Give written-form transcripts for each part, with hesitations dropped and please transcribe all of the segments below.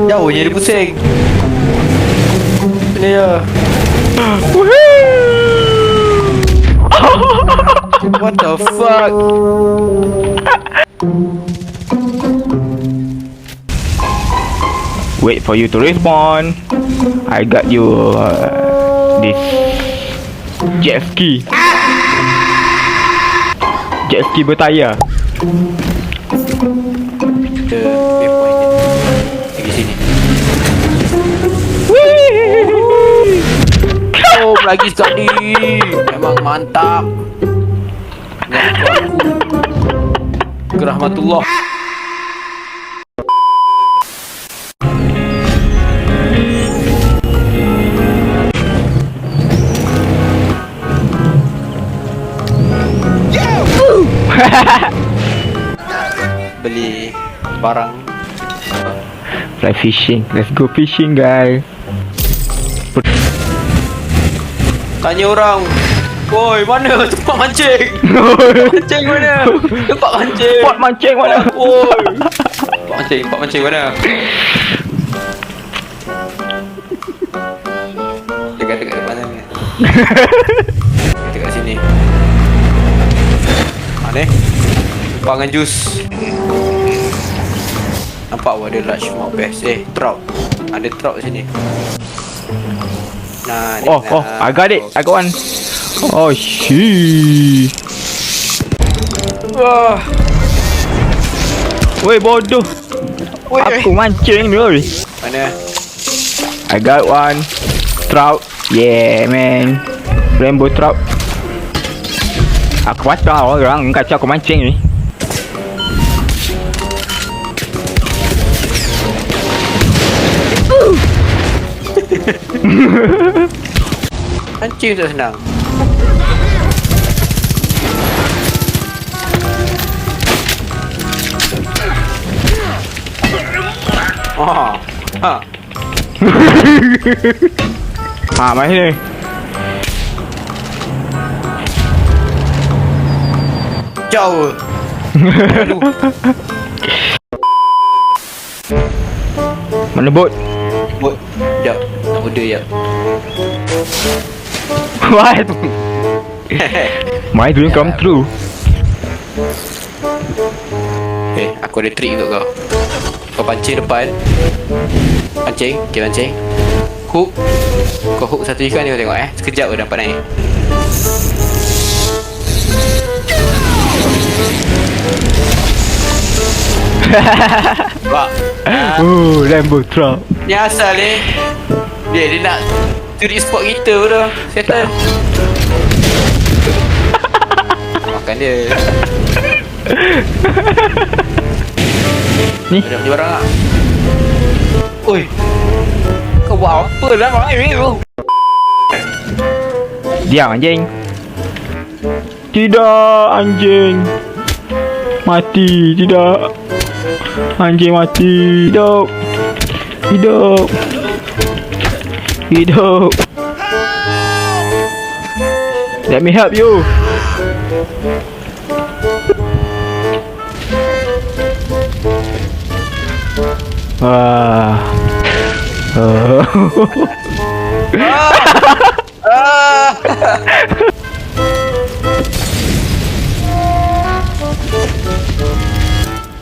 Jauh je dia pusing. Sini je. What the fuck? Wait for you to respawn. I got you this jet ski. Jet ski bertayar. The waypoint dia. Pergi sini. Oh, lagi sekali. Memang mantap. Rahmatullah. Beli barang. Fly fishing. Let's go fishing, guys. Tanya orang. Woi, mana tempat mancing? Mancing mana? Tempat mancing. Spot mancing mana? Woi. Tempat mancing mana? Dekat depan ni. Dekat sini. Mana? Pangan jus. Nampak ada large mouth bass. Trout. Ada trout sini. Nah, Oh, I got it. I got one. Oh, shit. Wah. Woi, bodoh. Aku mancing ni, oi. Mana? I got one. Trout. Yeah, man. Rainbow trout. Aku patah orang kacau aku mancing ni. Mancing tak senang. Oh. Ha. Ha, mai sini. Jauh. Aduh. Mana bot? Bot. Sekejap. Nak order sekejap. What? My dream come true. Aku ada trik untuk kau. Kau pancing depan. Pancing. Okay, pancing. Hook. Kau hook satu ikan ni, kau tengok sekejap kau dapat naik. Nampak? Oh, rainbow trout. Ni asal ni. Dia nak curi spot kita pun dah. Settle. Makan dia. Ni. Ada punya barang tak? Oi. Kau buat apa lah ni? Diam anjing. Tidak, anjing. Mati, tidak. Anjing mati. Hidup. Hidup. Hidup. Let me help you. Wah.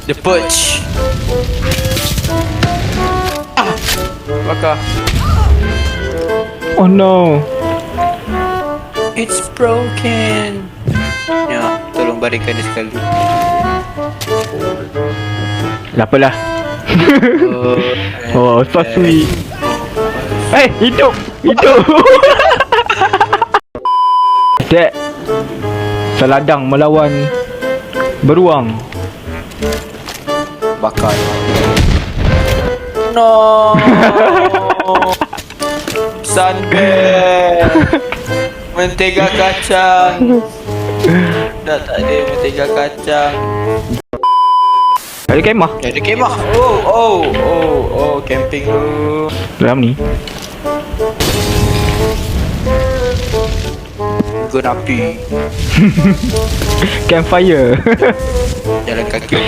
The perch. Bakar. Oh no. It's broken. Ya, tolong baringkan dia sekali. Apalah. Oh, so sweet. Eh, hidup. Hidup. Dek. Seladang melawan beruang. Bakar. No. Sunbear. Mentega kacang. Dah tak ada mentega kacang. Ada kemah Ada kemah. Oh, camping dalam ni. gun api. Campfire. Jalan kaki.